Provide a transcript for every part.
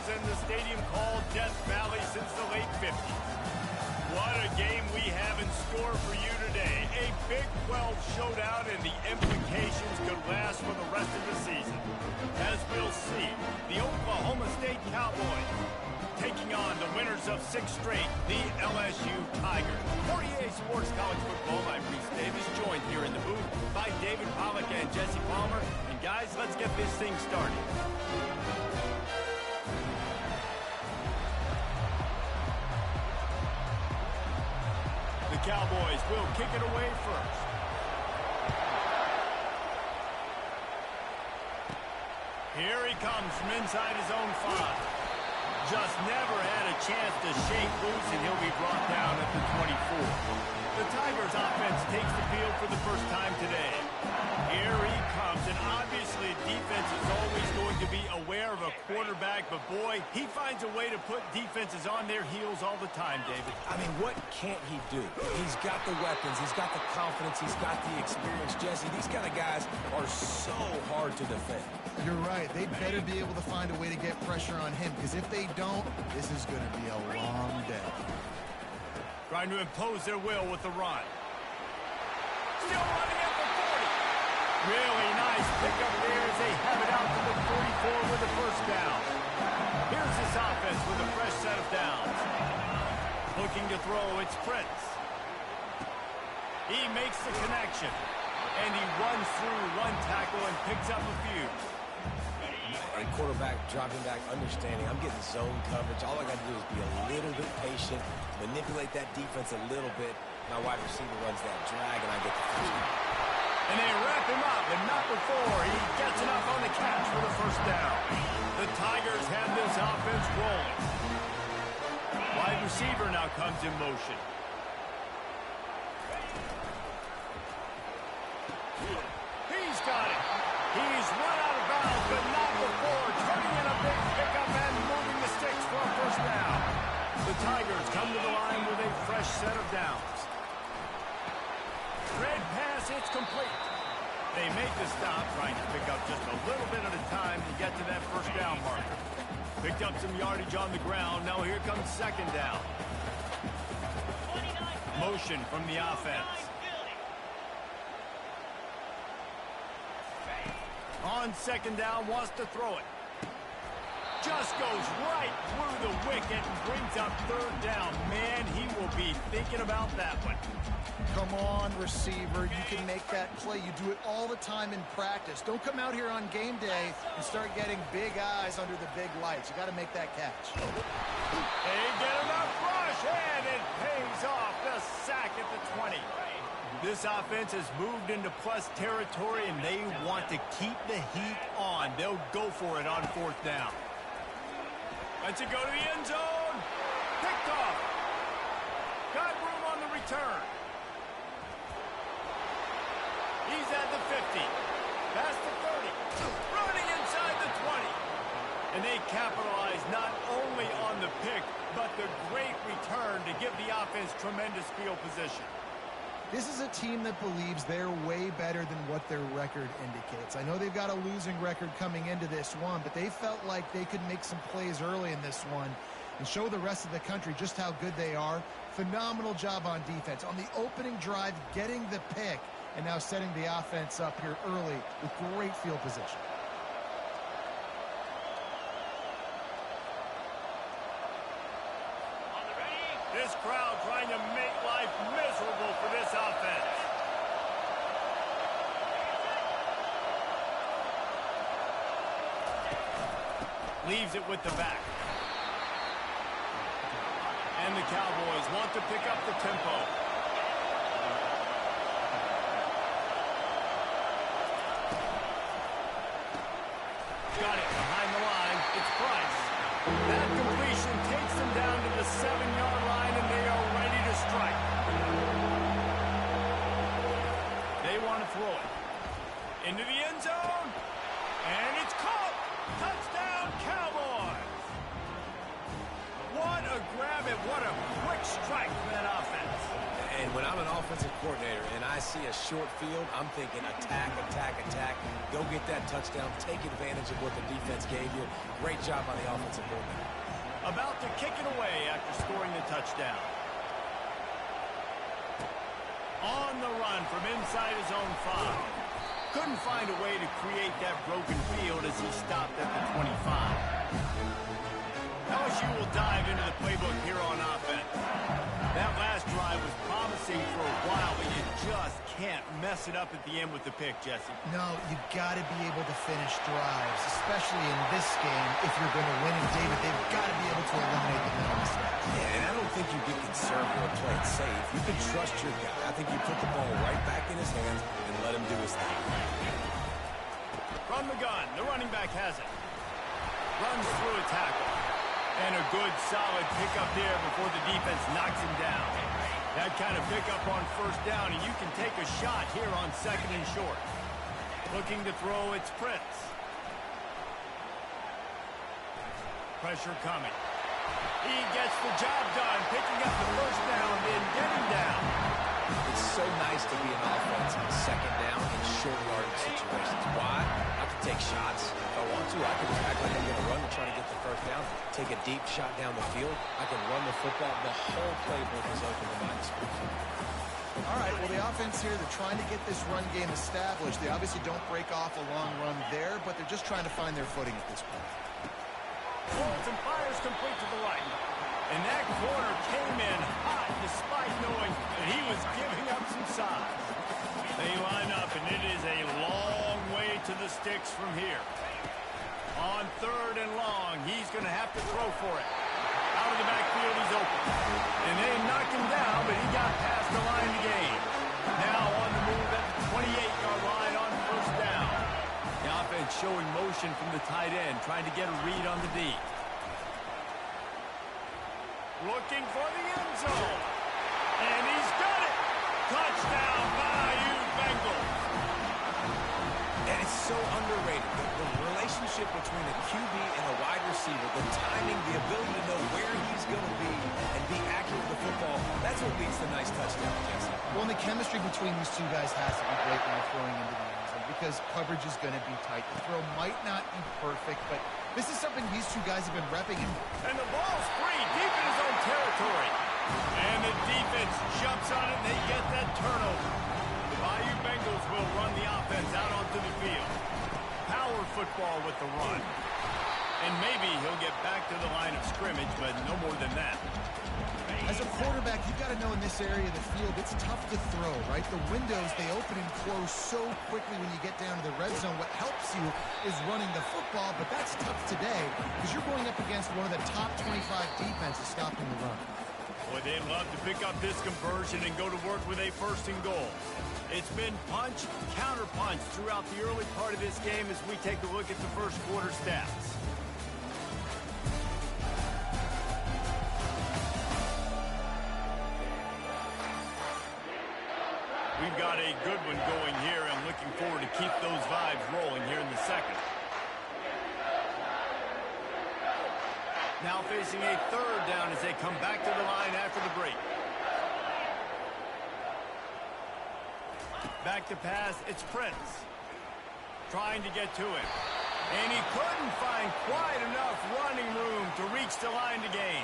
Cowboys in the stadium called Death Valley since the late 50s. What a game we have in store for you today. A Big 12 showdown, and the implications could last for the rest of the season. As we'll see, the Oklahoma State Cowboys taking on the winners of 6 straight, the LSU Tigers. For EA Sports College Football, I'm Reese Davis, joined here in the booth by David Pollack and Jesse Palmer. And guys, let's get this thing started. The Cowboys will kick it away first. Here he comes from inside his own 5. Just never had a chance to shake loose, and he'll be brought down at the 24. The Tigers offense takes the field for the first time today. Here he comes, and obviously defense is always going to be aware of a quarterback, but boy, he finds a way to put defenses on their heels all the time, David. I mean, what can't he do? He's got the weapons, he's got the confidence, he's got the experience. Jesse, these kind of guys are so hard to defend. You're right. They better be able to find a way to get pressure on him, because if they don't, this is going to be a long day. Trying to impose their will with the run. Still running at the 40. Really nice pickup there as they have it out to the 44 with the first down. Here's this offense with a fresh set of downs. Looking to throw, it's Prince. He makes the connection, and he runs through one tackle and picks up a few. And quarterback dropping back, understanding I'm getting zone coverage. All I got to do is be a little bit patient, manipulate that defense a little bit. My wide receiver runs that drag, and I get the first down. And they wrap him up, and not before he gets enough on the catch for the first down. The Tigers have this offense rolling. Wide receiver now comes in motion. He's got it. He's run out of bounds, but not before turning in a big pickup and moving the sticks for a first down. The Tigers come to the line with a fresh set of downs. Red pass, it's complete. They make the stop, trying to pick up just a little bit at a time to get to that first down marker. Picked up some yardage on the ground. Now here comes second down. Motion from the offense. On second down, wants to throw it. Just goes right through the wicket and brings up third down. Man, he will be thinking about that one. Come on, receiver. You can make that play. You do it all the time in practice. Don't come out here on game day and start getting big eyes under the big lights. You got to make that catch. They get enough rush, and it pays off. The sack at the 20. This offense has moved into plus territory, and they want to keep the heat on. They'll go for it on fourth down. Lets it go to the end zone. Picked off. Got room on the return. He's at the 50. Past the 30. Running inside the 20. And they capitalize not only on the pick, but the great return to give the offense tremendous field position. This is a team that believes they're way better than what their record indicates. I know they've got a losing record coming into this one, but they felt like they could make some plays early in this one and show the rest of the country just how good they are. Phenomenal job on defense. On the opening drive, getting the pick, and now setting the offense up here early with great field position. This crowd trying to make life miserable for this offense. Leaves it with the back. And the Cowboys want to pick up the tempo. Got it behind the line. It's Price. That completion takes them down to the 7-yard line, and they are ready to strike. They want to throw it. Into the end zone. And it's caught. Touchdown, Cowboys. What a grab and what a quick strike for that offense. And when I'm an offensive coordinator and I see a short field, I'm thinking attack, attack, attack. Go get that touchdown. Take advantage of what the defense gave you. Great job by the offensive coordinator. About to kick it away after scoring the touchdown. On the run from inside his own 5. Couldn't find a way to create that broken field as he stopped at the 25. LSU will dive into the playbook here on offense. That last drive was promising for a while, but you just can't mess it up at the end with the pick, Jesse. No, you got to be able to finish drives, especially in this game. If you're going to win, and David, they've got to be able to eliminate the mental mistakes. Yeah, and I don't think you get conservative or play it safe. You can trust your guy. I think you put the ball right back in his hands and let him do his thing. From the gun, the running back has it. Runs through a tackle. And a good, solid pickup there before the defense knocks him down. That kind of pickup on first down, and you can take a shot here on 2nd and short. Looking to throw, it's Prince. Pressure coming. He gets the job done, picking up the first down, then getting down. It's so nice to be an offense on 2nd down in short yardage situations. Why? I can take shots. If I want to, I can just act like I'm going to run and try to get the first down. Take a deep shot down the field. I can run the football. The whole playbook is open to my disposal. All right, well, the offense here, they're trying to get this run game established. They obviously don't break off a long run there, but they're just trying to find their footing at this point. Holds and fires complete to the right. And that corner came in hot despite knowing that he was giving up some size. They line up, and it is a long way to the sticks from here. On 3rd and long, he's going to have to throw for it. Out of the backfield, he's open. And they knock him down, but he got past the line to gain. Now on the move at the 28-yard line on first down. The offense showing motion from the tight end, trying to get a read on the D. Looking for the end zone. And he's got it. Touchdown, Bayou Bengals. And it's so underrated. The relationship between a QB and a wide receiver, the timing, the ability to know where he's going to be and be accurate with the football, that's what leads to nice touchdowns, Jesse. Well, and the chemistry between these two guys has to be great when they're throwing into the end zone because coverage is going to be tight. The throw might not be perfect, but this is something these two guys have been repping. And the ball's free deep in his own territory. And the defense jumps on it, and they get that turnover. The Bayou Bengals will run the offense out onto the field. Power football with the run. And maybe he'll get back to the line of scrimmage, but no more than that. As a quarterback, you've got to know in this area of the field, it's tough to throw, right? The windows, they open and close so quickly when you get down to the red zone. What helps you is running the football, but that's tough today because you're going up against one of the top 25 defenses stopping the run. Boy, they'd love to pick up this conversion and go to work with a 1st and goal. It's been punch, counter punch throughout the early part of this game as we take a look at the first quarter stats. We've got a good one going here. I'm looking forward to keep those vibes rolling here in the second. Now facing a 3rd down as they come back to the line after the break. Back to pass, it's Prince. Trying to get to him. And he couldn't find quite enough running room to reach the line to gain.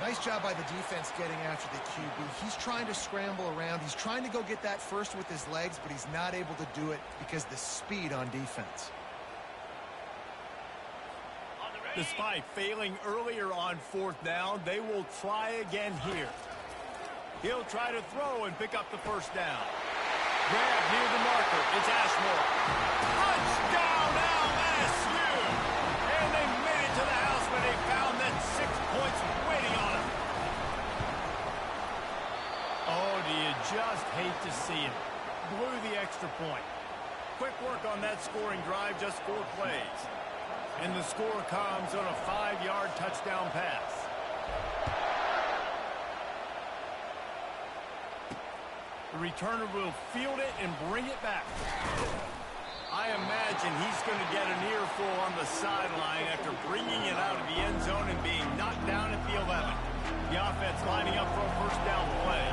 Nice job by the defense getting after the QB. He's trying to scramble around. He's trying to go get that first with his legs, but he's not able to do it because of the speed on defense. Despite failing earlier on 4th down, they will try again here. He'll try to throw and pick up the first down. Grab near the marker. It's Ashmore. Touchdown, LSU! And they made it to the house when they found that 6 points waiting on them. Oh, do you just hate to see it? Blew the extra point. Quick work on that scoring drive, just 4 plays. And the score comes on a 5-yard touchdown pass. The returner will field it and bring it back. I imagine imagine he's going to get an earful on the sideline after bringing it out of the end zone and being knocked down at the 11. The offense lining up for a first down play.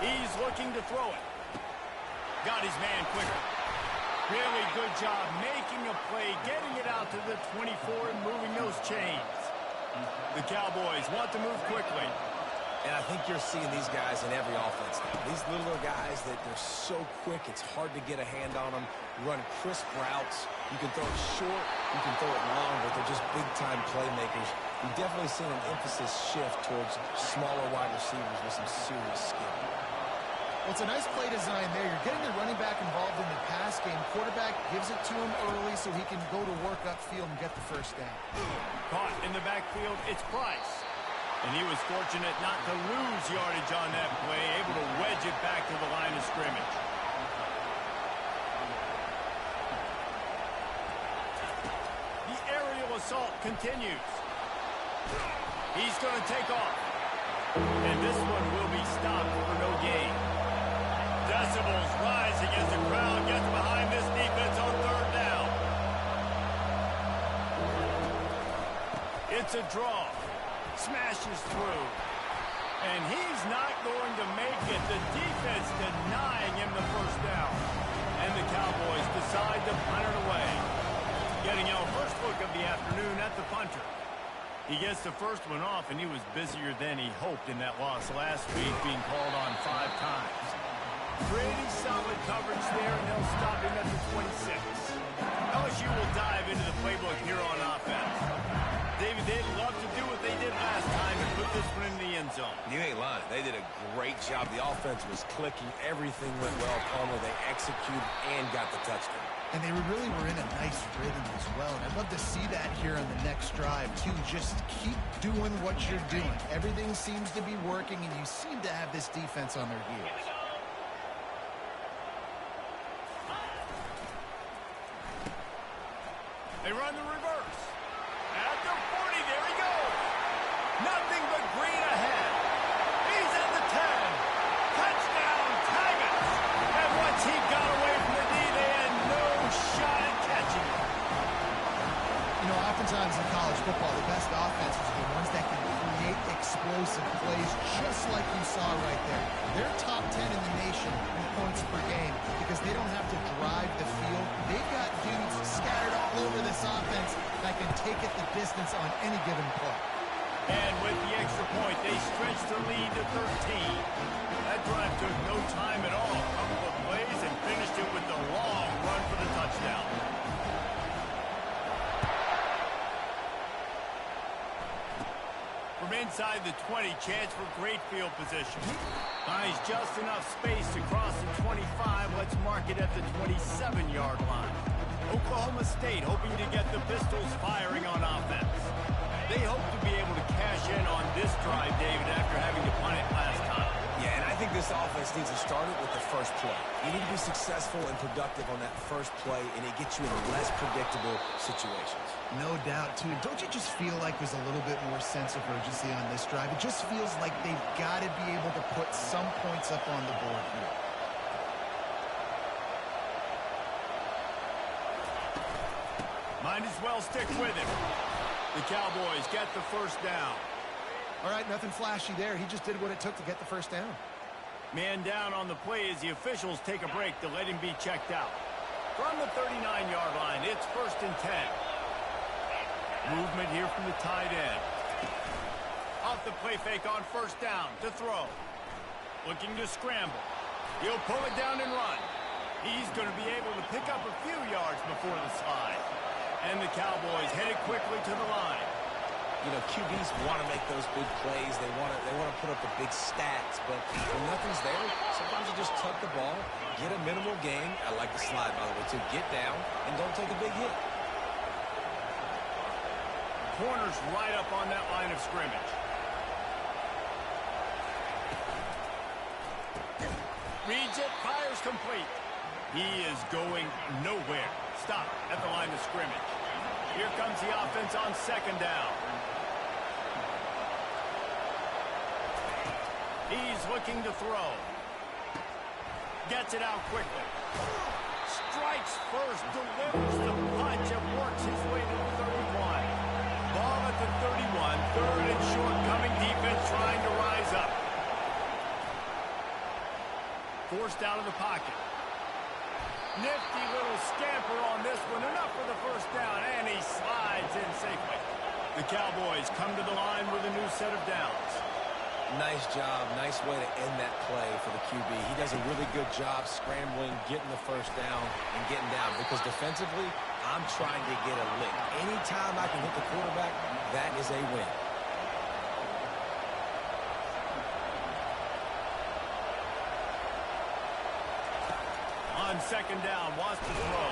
He's looking to throw it. Got his man quicker. Really good job making a play, getting it out to the 24 and moving those chains. The Cowboys want to move quickly. And I think you're seeing these guys in every offense now. These littler guys that they're so quick, it's hard to get a hand on them. Run crisp routes. You can throw it short, you can throw it long, but they're just big-time playmakers. We've definitely seen an emphasis shift towards smaller wide receivers with some serious skill. Well, it's a nice play design there. You're getting the running back involved in the pass game. Quarterback gives it to him early so he can go to work upfield and get the first down. Caught in the backfield, it's Price. And he was fortunate not to lose yardage on that play, able to wedge it back to the line of scrimmage. The aerial assault continues. He's going to take off. And this one will be stopped for no gain. Decibels rising as the crowd gets behind this defense on third down. It's a draw. Smashes through. And he's not going to make it. The defense denying him the first down. And the Cowboys decide to punt it away. Getting our first look of the afternoon at the punter. He gets the first one off, and he was busier than he hoped in that loss last week, being called on 5 times. Pretty solid coverage there, and they'll stop him at the 26. LSU will dive into the playbook here on offense. David, they'd love to do what they did last time and put this one in the end zone. You ain't lying. They did a great job. The offense was clicking. Everything went well. Palmer, they executed and got the touchdown. And they really were in a nice rhythm as well. And I'd love to see that here on the next drive, too. Just keep doing what you're doing. Everything seems to be working, and you seem to have this defense on their heels. They run the reverse. At the 40, there he goes. Nothing but green ahead. He's at the 10. Touchdown, Tigers. And once he got away from the D, they had no shot at catching him. You know, oftentimes in college football, the best offenses are the ones that can create explosive plays, just like you saw right there. They're top 10 in the nation in points per game because they don't have to drive the field. They've got dudes scattered all over this offense that can take it the distance on any given play. And with the extra point, they stretched the lead to 13. That drive took no time at all. A couple of plays and finished it with the long run for the touchdown. From inside the 20, chance for great field position. Finds just enough space to cross the 25. Let's mark it at the 27-yard line. Oklahoma State hoping to get the Pistols firing on offense. They hope to be able to cash in on this drive, David, after having to punt it last time. Yeah, and I think this offense needs to start it with the first play. You need to be successful and productive on that first play, and it gets you in less predictable situations. No doubt, too. Don't you just feel like there's a little bit more sense of urgency on this drive? It just feels like they've got to be able to put some points up on the board here. Might as well stick with him. The Cowboys get the first down. All right, nothing flashy there. He just did what it took to get the first down. Man down on the play as the officials take a break to let him be checked out. From the 39-yard line, it's 1st and 10. Movement here from the tight end. Off the play fake on 1st down to throw. Looking to scramble. He'll pull it down and run. He's going to be able to pick up a few yards before the slide. And the Cowboys headed quickly to the line. You know, QBs want to make those big plays. They want to put up the big stats. But when nothing's there, sometimes you just tuck the ball, get a minimal gain. I like the slide, by the way, too. Get down and don't take a big hit. Corner's right up on that line of scrimmage. Reads it, fires complete. He is going nowhere. Stop at the line of scrimmage. Here comes the offense on 2nd down. He's looking to throw. Gets it out quickly. Strikes first, delivers the punch, and works his way to the 31. Ball at the 31, third and short, coming defense trying to rise up. Forced out of the pocket. Nifty little scamper on this one, enough for the first down, and he slides in safely. The Cowboys come to the line with a new set of downs. Nice job. Nice way to end that play for the QB. He does a really good job scrambling, getting the first down, and getting down. Because defensively, I'm trying to get a lick. Anytime I can hit the quarterback, that is a win. On second down, wants to throw.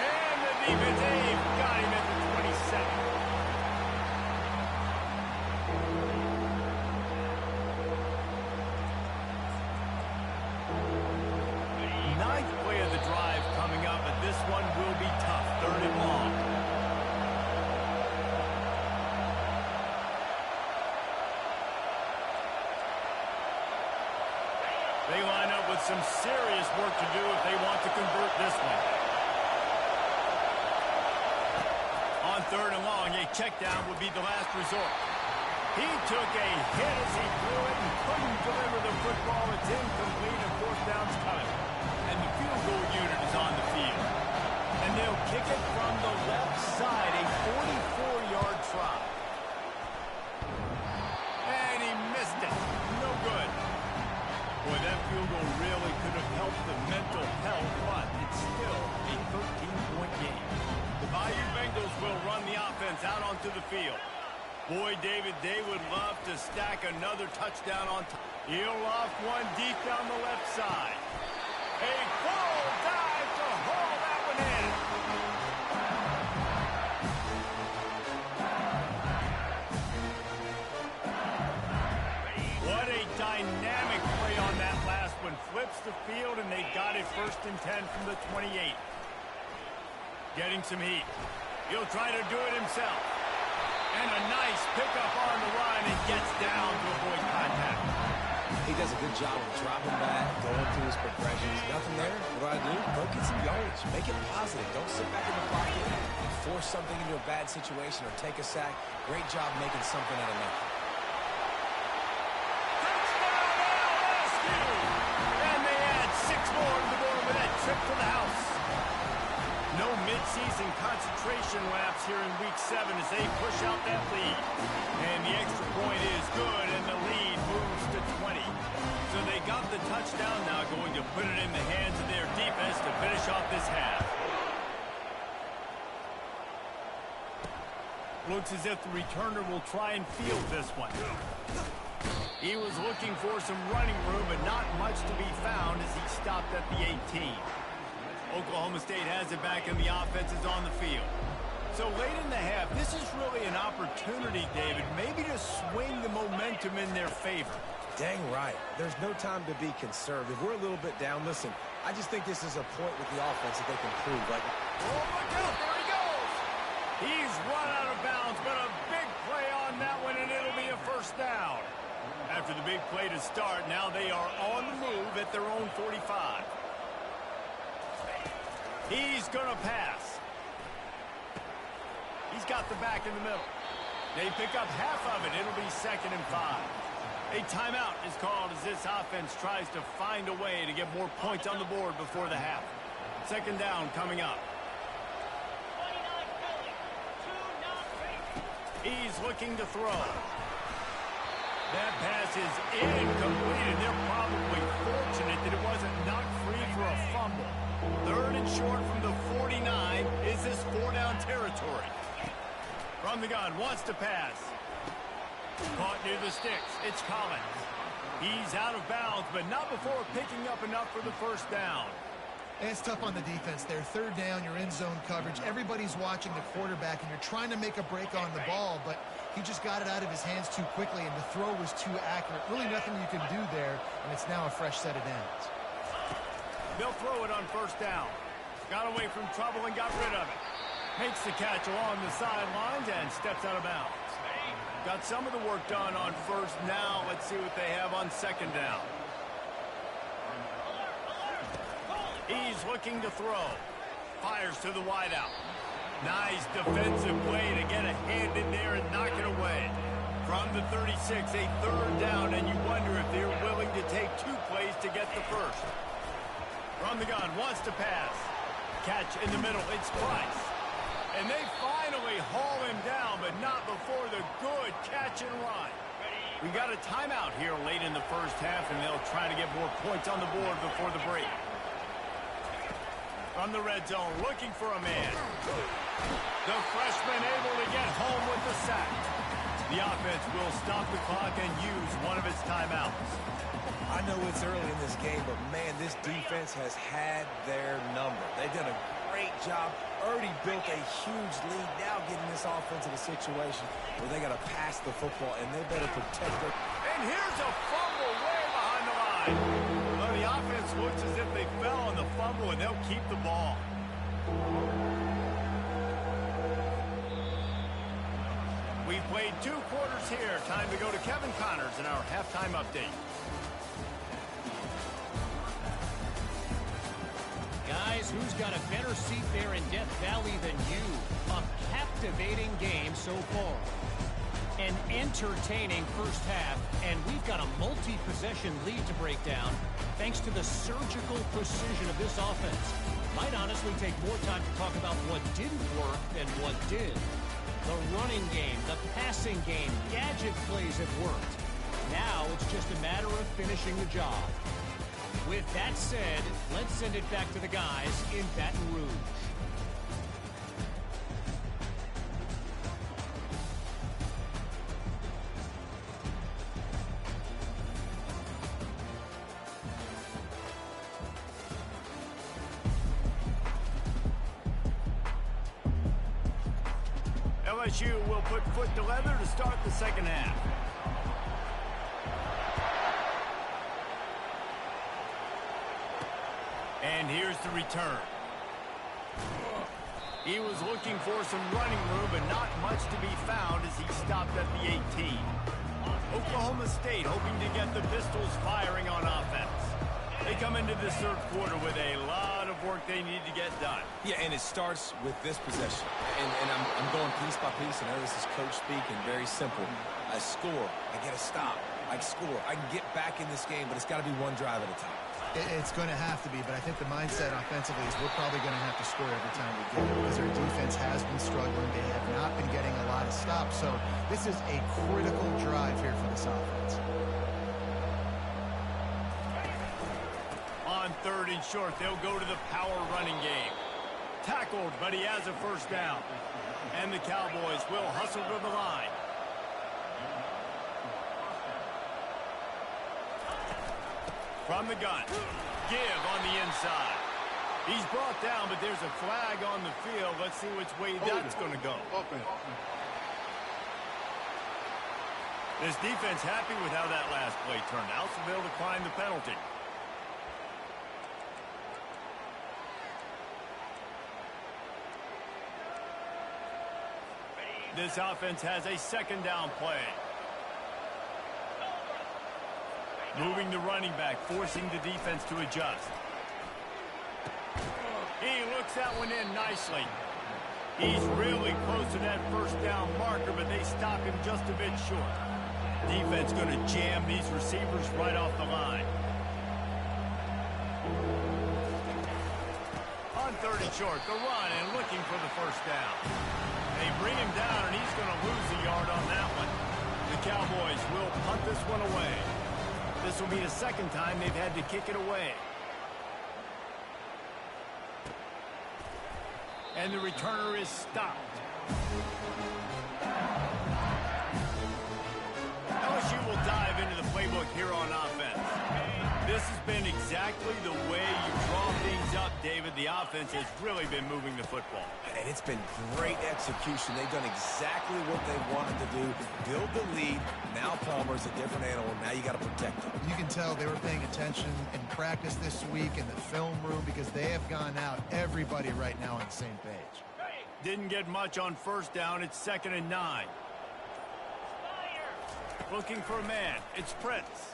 And the defense got him at the 27. Ninth play of the drive coming up, but this one will be tough. Third and long. They line up with some serious work to do if they want to convert this one. On third and long, a check down would be the last resort. He took a hit as he threw it and couldn't deliver the football. It's incomplete and fourth down's coming. And the field goal unit is on the field. And they'll kick it from the left side, a 44-yard try. And he missed it. No good. Boy, that field goal really could have helped the mental health, but it's still a 13-point game. The Bayou Bengals will run the offense out onto the field. Boy, David, they would love to stack another touchdown on top. He'll loft one deep down the left side. A full dive to haul that one in. What a dynamic play on that last one. Flips the field, and they got it first and 10 from the 28. Getting some heat. He'll try to do it himself. And a nice pickup on the run and gets down to avoid contact. He does a good job of dropping back, going through his progressions. Nothing there. What do I do? Go get some yardage. Make it positive. Don't sit back in the pocket and force something into a bad situation or take a sack. Great job making something out of nothing. Touchdown, LSU! And they add 6 more to the board with that trip to the house. No midseason concentration laps here in Week 7 as they push out that lead. And the extra point is good, and the lead moves to 20. So they got the touchdown, now going to put it in the hands of their defense to finish off this half. Looks as if the returner will try and field this one. He was looking for some running room, but not much to be found as he stopped at the 18. Oklahoma State has it back, and the offense is on the field. So late in the half, this is really an opportunity, David, maybe to swing the momentum in their favor. Dang right. There's no time to be conservative. We're a little bit down. Listen, I just think this is a point with the offense that they can prove. Like, oh, look out, there he goes. He's run out of bounds, but a big play on that one, and it'll be a first down. After the big play to start, now they are on the move at their own 45. He's going to pass. He's got the back in the middle. They pick up half of it. It'll be 2nd and 5. A timeout is called as this offense tries to find a way to get more points on the board before the half. 2nd down coming up. He's looking to throw. That pass is incomplete, and they're probably fortunate that it wasn't knocked free for a fumble. 3rd and short from the 49. Is this 4-down territory? From the gun, wants to pass. Caught near the sticks. It's Collins. He's out of bounds, but not before picking up enough for the first down. It's tough on the defense there. 3rd down, you're in zone coverage. Everybody's watching the quarterback, and you're trying to make a break on the ball, but he just got it out of his hands too quickly, and the throw was too accurate. Really nothing you can do there, and it's now a fresh set of downs. They'll throw it on 1st down. Got away from trouble and got rid of it. Makes the catch along the sidelines and steps out of bounds. Got some of the work done on 1st. Now let's see what they have on 2nd down. is looking to throw. Fires to the wideout. Nice defensive play to get a hand in there and knock it away. From the 36, a third down, and you wonder if they're willing to take 2 plays to get the first. From the gun, wants to pass. Catch in the middle, it's Price. And they finally haul him down, but not before the good catch and run. We got a timeout here late in the first half, and they'll try to get more points on the board before the break. From the red zone, looking for a man. The freshman able to get home with the sack. The offense will stop the clock and use one of its timeouts. I know it's early in this game, but, man, this defense has had their number. They've done a great job. Already built a huge lead. Now getting this offense in a situation where they got to pass the football, and they better protect it. And here's a fumble way behind the line. Well, the offense looks as if they fell on the fumble, and they'll keep the ball. We've played 2 quarters here. Time to go to Kevin Connors in our halftime update. Guys, who's got a better seat there in Death Valley than you? A captivating game so far. An entertaining first half, and we've got a multi-possession lead to break down thanks to the surgical precision of this offense. Might honestly take more time to talk about what didn't work than what did. The running game, the passing game, gadget plays have worked. Now it's just a matter of finishing the job. With that said, let's send it back to the guys in Baton Rouge. LSU will put foot to leather to start the second half. And here's the return. He was looking for some running room, but not much to be found as he stopped at the 18. Oklahoma State hoping to get the Pistols firing on offense. They come into this third quarter with a lot of work they need to get done. Yeah, and it starts with this possession. And I'm going piece by piece, and I know this is coach speak and very simple. I score. I get a stop. I score. I can get back in this game, but it's got to be one drive at a time. It's going to have to be, but I think the mindset offensively is we're probably going to have to score every time we get it because our defense has been struggling. They have not been getting a lot of stops, so this is a critical drive here for this offense. On 3rd and short, they'll go to the power running game. Tackled, but he has a first down. And the Cowboys will hustle to the line. From the gun, give on the inside. He's brought down, but there's a flag on the field. Let's see which way that's going to go. This defense happy with how that last play turned out, so they'll decline the penalty. This offense has a second down play. Moving the running back, forcing the defense to adjust. He looks that one in nicely. He's really close to that first down marker, but they stop him just a bit short. Defense going to jam these receivers right off the line. On 3rd and short, the run and looking for the first down. They bring him down, and he's going to lose a yard on that one. The Cowboys will punt this one away. This will be the second time they've had to kick it away. And the returner is stopped. LSU will dive into the playbook here on offense. This has been exactly the way you draw things up, David. The offense has really been moving the football. And it's been great execution. They've done exactly what they wanted to do. Build the lead. Now Palmer's a different animal. Now you got to protect him. You can tell they were paying attention in practice this week in the film room because they have gone out, everybody right now on the same page. Didn't get much on first down. It's 2nd and 9. Looking for a man. It's Prince.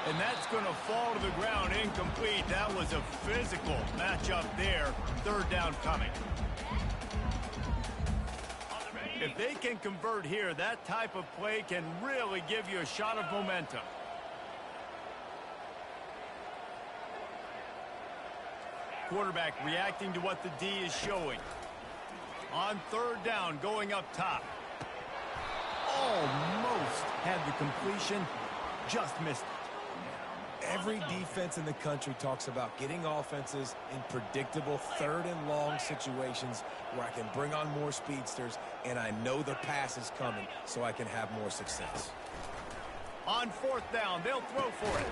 And that's going to fall to the ground incomplete. That was a physical matchup there. Third down coming. If they can convert here, that type of play can really give you a shot of momentum. Quarterback reacting to what the D is showing. On third down, going up top. Almost had the completion, just missed it. Every defense in the country talks about getting offenses in predictable third and long situations where I can bring on more speedsters and I know the pass is coming so I can have more success. On fourth down, they'll throw for it.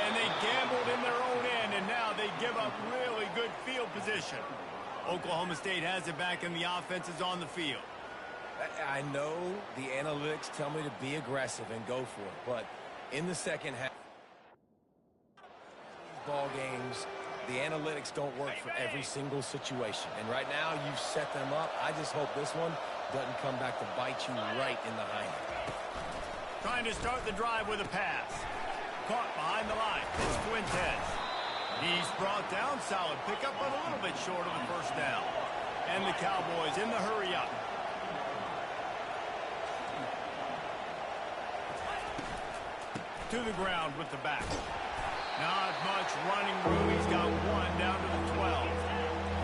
And they gambled in their own end, and now they give up really good field position. Oklahoma State has it back, and the offense is on the field. I know the analytics tell me to be aggressive and go for it, but in the second half, ball games, the analytics don't work for every single situation. And right now, you've set them up. I just hope this one doesn't come back to bite you right in the hind. Trying to start the drive with a pass. Caught behind the line. It's Fuentes. He's brought down. Solid pickup, but a little bit short of the first down. And the Cowboys in the hurry up. To the ground with the back. Not much running room. He's got one down to the 12.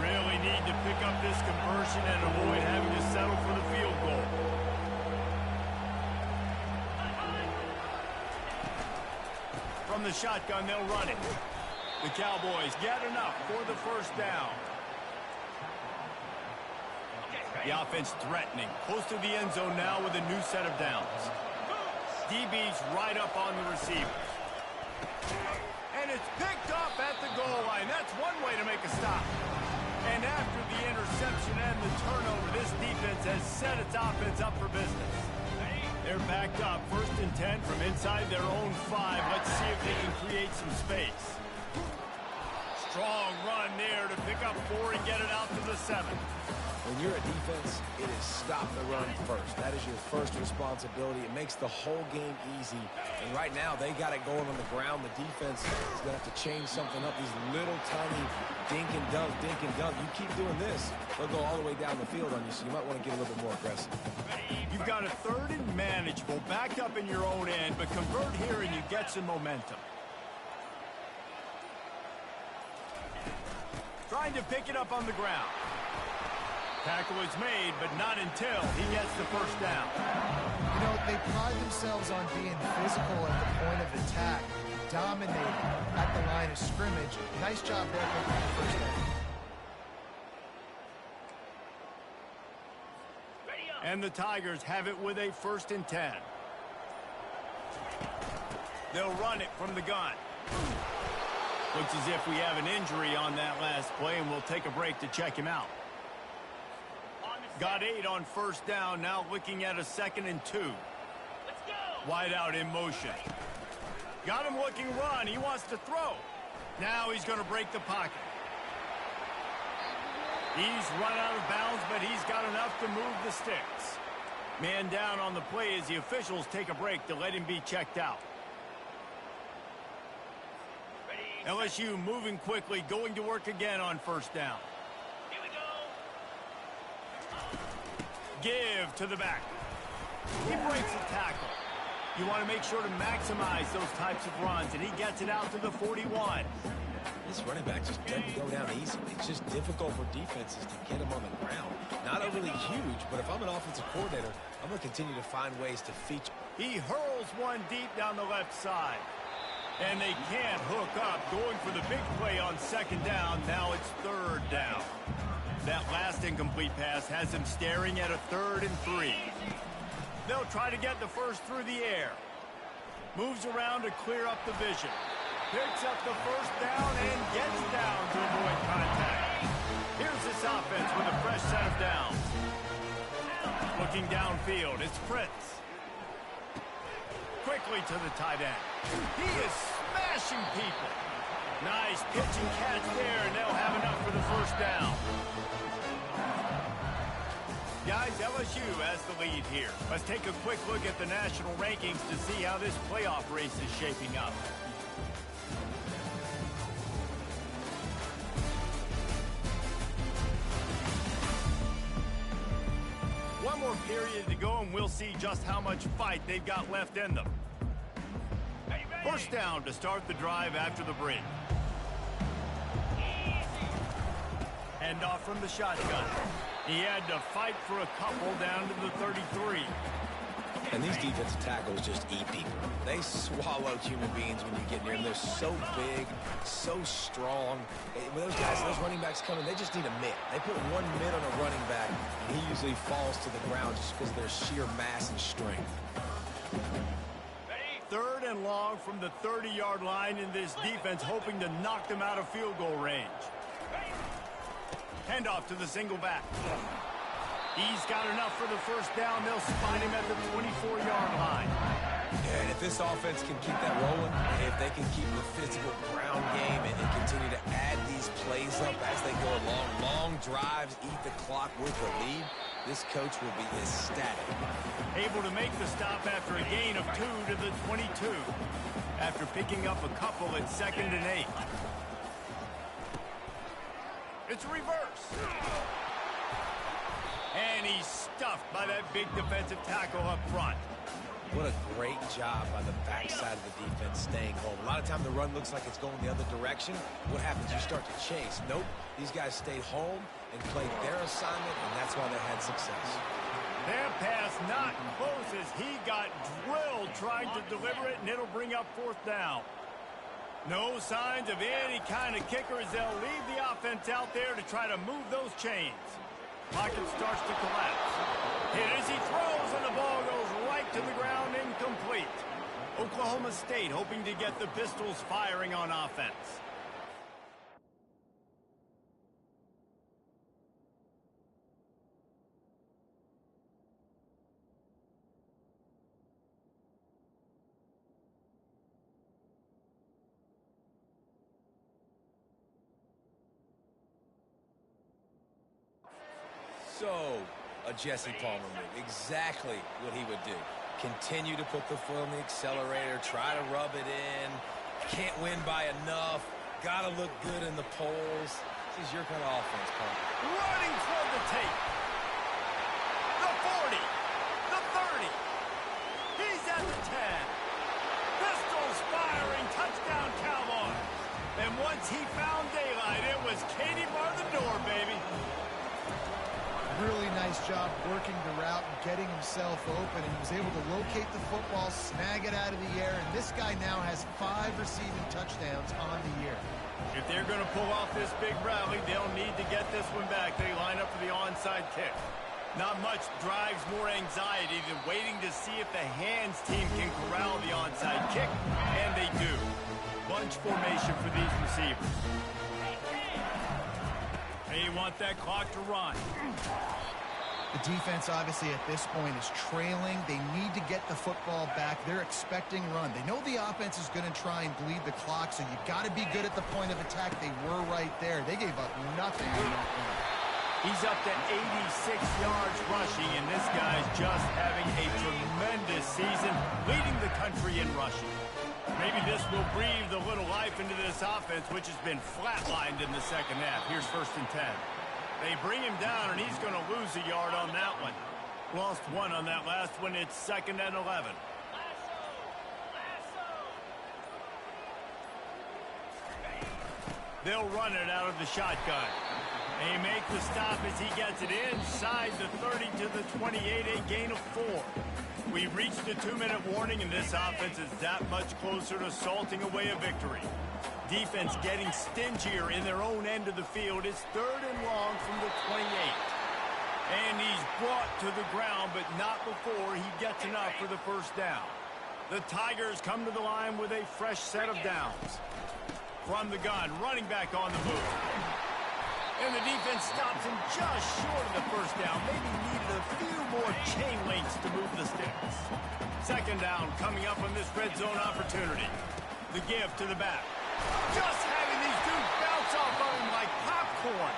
Really need to pick up this conversion and avoid having to settle for the field goal. From the shotgun, they'll run it. The Cowboys get enough for the first down. The offense threatening. Close to the end zone now with a new set of downs. DB's right up on the receivers. And it's picked up at the goal line. That's one way to make a stop. And after the interception and the turnover, this defense has set its offense up for business. They're backed up, 1st and 10 from inside their own 5. Let's see if they can create some space. Strong run there to pick up 4 and get it out to the 7. When you're a defense, it is stop the run first. That is your first responsibility. It makes the whole game easy. And right now, they got it going on the ground. The defense is going to have to change something up. These little tiny dink and dunk, dink and dunk. You keep doing this, they'll go all the way down the field on you, so you might want to get a little bit more aggressive. You've got a 3rd and manageable, backed up in your own end, but convert here and you get some momentum. Trying to pick it up on the ground. Tackle is made, but not until he gets the first down. You know, they pride themselves on being physical at the point of attack, dominating at the line of scrimmage. Nice job there picking up the first down. And the Tigers have it with a 1st and 10. They'll run it from the gun. Looks as if we have an injury on that last play, and we'll take a break to check him out. Got 8 on first down, now looking at a 2nd and 2. Let's go. Wide out in motion. Got him looking run. He wants to throw. Now he's going to break the pocket. He's run out of bounds, but he's got enough to move the sticks. Man down on the play as the officials take a break to let him be checked out. LSU moving quickly, going to work again on first down. Here we go. Give to the back. He breaks the tackle. You want to make sure to maximize those types of runs, and he gets it out to the 41. This running back just doesn't go down easily. It's just difficult for defenses to get him on the ground. Not overly huge, but if I'm an offensive coordinator, I'm going to continue to find ways to feature. He hurls one deep down the left side. And they can't hook up, going for the big play on 2nd down. Now it's 3rd down. That last incomplete pass has him staring at a 3rd and 3. They'll try to get the first through the air. Moves around to clear up the vision. Picks up the first down and gets down to avoid contact. Here's this offense with a fresh set of downs. Looking downfield, it's Fritz. Quickly to the tight end. He is smashing people. Nice pitch and catch there, and they'll have enough for the first down. guys, LSU has the lead here. Let's take a quick look at the national rankings to see how this playoff race is shaping up. One more period to go, and we'll see just how much fight they've got left in them. First down to start the drive after the break. Hand off from the shotgun. He had to fight for a couple down to the 33. And these defensive tackles just eat people. They swallow human beings when you get near them. They're so big, so strong. When those guys, those running backs come in, they just need a mitt. They put one mitt on a running back, and he usually falls to the ground just because of their sheer mass and strength. Third and long from the 30-yard line in this defense, hoping to knock them out of field goal range. Handoff to the single back. He's got enough for the first down. They'll spot him at the 24-yard line. Yeah, and if this offense can keep that rolling, if they can keep the physical ground game and continue to add these plays up as they go along, long drives, eat the clock with the lead, this coach will be ecstatic. Able to make the stop after a gain of 2 to the 22. After picking up a couple at 2nd and 8. It's a reverse. And he's stuffed by that big defensive tackle up front. What a great job by the backside of the defense staying home. A lot of time the run looks like it's going the other direction. What happens? You start to chase. Nope. These guys stayed home and played their assignment, and that's why they had success. Their pass not close as he got drilled trying to deliver it, and it'll bring up 4th down. No signs of any kind of kicker as they'll leave the offense out there to try to move those chains. Pocket starts to collapse. Hit as he throws, and the ball goes right to the ground, incomplete. Oklahoma State hoping to get the Pistols firing on offense. So, a Jesse Palmer move. Exactly what he would do. Continue to put the foot on the accelerator, try to rub it in. Can't win by enough. Got to look good in the polls. This is your kind of offense, Palmer. Running toward the tape. The 40. The 30. He's at the 10. Pistols firing. Touchdown, Cowboys. And once he found daylight, it was Katie bar the door, baby. Really nice job working the route and getting himself open, and he was able to locate the football, snag it out of the air, and this guy now has 5 receiving touchdowns on the year. If they're going to pull off this big rally, they'll need to get this one back. They line up for the onside kick. Not much drives more anxiety than waiting to see if the hands team can corral the onside kick, and they do. Bunch formation for these receivers. They want that clock to run. The defense, obviously, at this point is trailing. They need to get the football back. They're expecting run. They know the offense is going to try and bleed the clock, so you got to be good at the point of attack. They were right there. They gave up nothing on that point. He's up to 86 yards rushing, and this guy's just having a tremendous season, leading the country in rushing. Maybe this will breathe a little life into this offense, which has been flatlined in the second half. Here's 1st and 10. They bring him down, and he's going to lose a yard on that one. Lost 1 on that last one. It's 2nd and 11. They'll run it out of the shotgun. They make the stop as he gets it inside the 30 to the 28, a gain of 4. We reached the 2-minute warning, and this offense is that much closer to salting away a victory. Defense getting stingier in their own end of the field. It's 3rd and long from the 28. And he's brought to the ground, but not before he gets enough for the first down. The Tigers come to the line with a fresh set of downs. From the gun, running back on the move. And the defense stops him just short of the first down. Maybe needed a few more chain links to move the sticks. 2nd down coming up on this red zone opportunity. The give to the back. Just having these dudes bounce off of him like popcorn.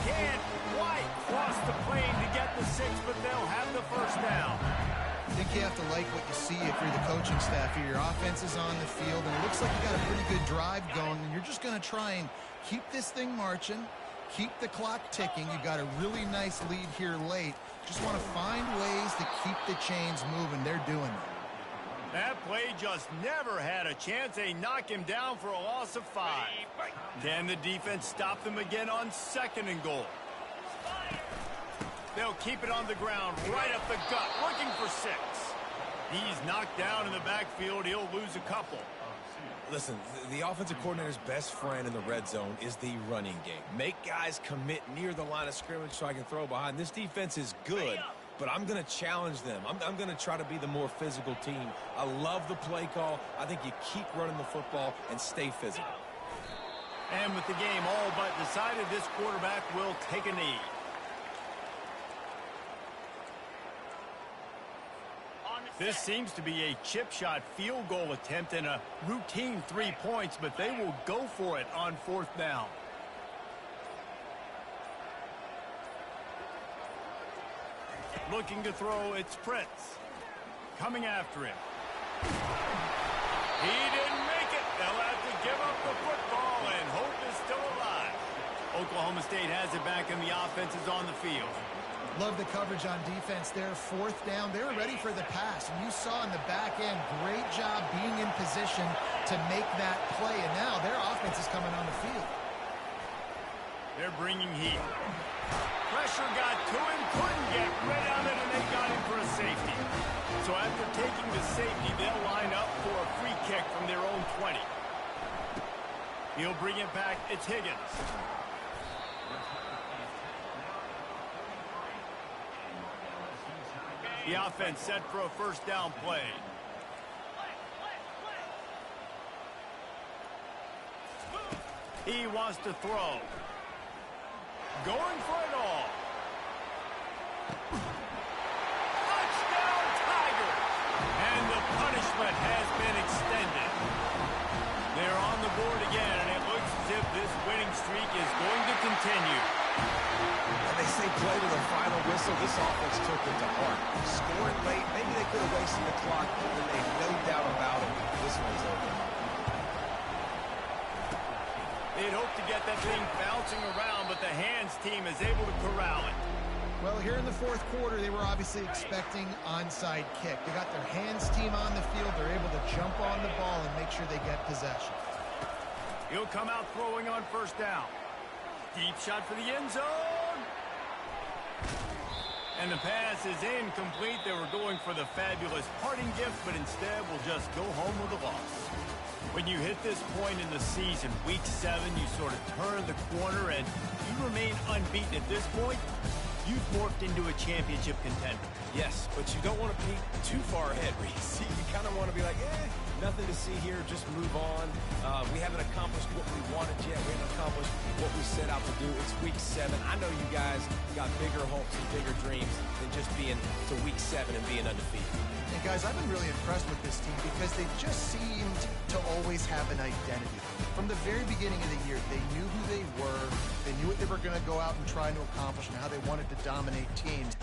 Can't quite cross the plane to get the 6, but they'll have the first down. I think you have to like what you see if you're the coaching staff here. Your offense is on the field, and it looks like you got a pretty good drive going, and you're just going to try and keep this thing marching, keep the clock ticking. You've got a really nice lead here late. Just want to find ways to keep the chains moving. They're doing it. That play just never had a chance. They knock him down for a loss of 5. Can the defense stop them again on 2nd and goal? They'll keep it on the ground, right up the gut, looking for 6. He's knocked down in the backfield. He'll lose a couple. Listen, the offensive coordinator's best friend in the red zone is the running game. Make guys commit near the line of scrimmage so I can throw behind. This defense is good, but I'm going to challenge them. I'm going to try to be the more physical team. I love the play call. I think you keep running the football and stay physical. And with the game all but decided, this quarterback will take a knee. This seems to be a chip shot field goal attempt and a routine 3 points, but they will go for it on 4th down. Looking to throw, it's Prince. Coming after him. He didn't make it. They'll have to give up the football, and hope is still alive. Oklahoma State has it back, and the offense is on the field. Love the coverage on defense there. 4th down. They were ready for the pass. And you saw in the back end, great job being in position to make that play. And now their offense is coming on the field. They're bringing heat. Pressure got to him, couldn't get rid of it, and they got him for a safety. So after taking the safety, they'll line up for a free kick from their own 20. He'll bring it back. It's Higgins. The offense set for a 1st down play. He wants to throw. Going for it all. Touchdown, Tigers! And the punishment has been extended. They're on the board again, and it looks as if this winning streak is going to continue. And they say play to the final whistle. This offense took it to heart. Scoring late, maybe they could have wasted the clock, but they no doubt about it. This one's over. They'd hope to get that thing bouncing around, but the hands team is able to corral it. Well, here in the 4th quarter, they were obviously expecting onside kick. They got their hands team on the field. They're able to jump on the ball and make sure they get possession. He'll come out throwing on 1st down. Deep shot for the end zone. And the pass is incomplete. They were going for the fabulous parting gift, but instead will just go home with a loss. When you hit this point in the season, week 7, you sort of turn the corner and you remain unbeaten at this point. You've morphed into a championship contender. Yes, but you don't want to peek too far ahead, Reese. You kind of want to be like, nothing to see here, just move on. We haven't accomplished what we wanted yet. We haven't accomplished what we set out to do. It's week 7. I know you guys got bigger hopes and bigger dreams than just being to week 7 and being undefeated. And guys, I've been really impressed with this team because they just seemed to always have an identity. From the very beginning of the year, they knew who they were. They knew what they were going to go out and try to accomplish and how they wanted to dominate teams.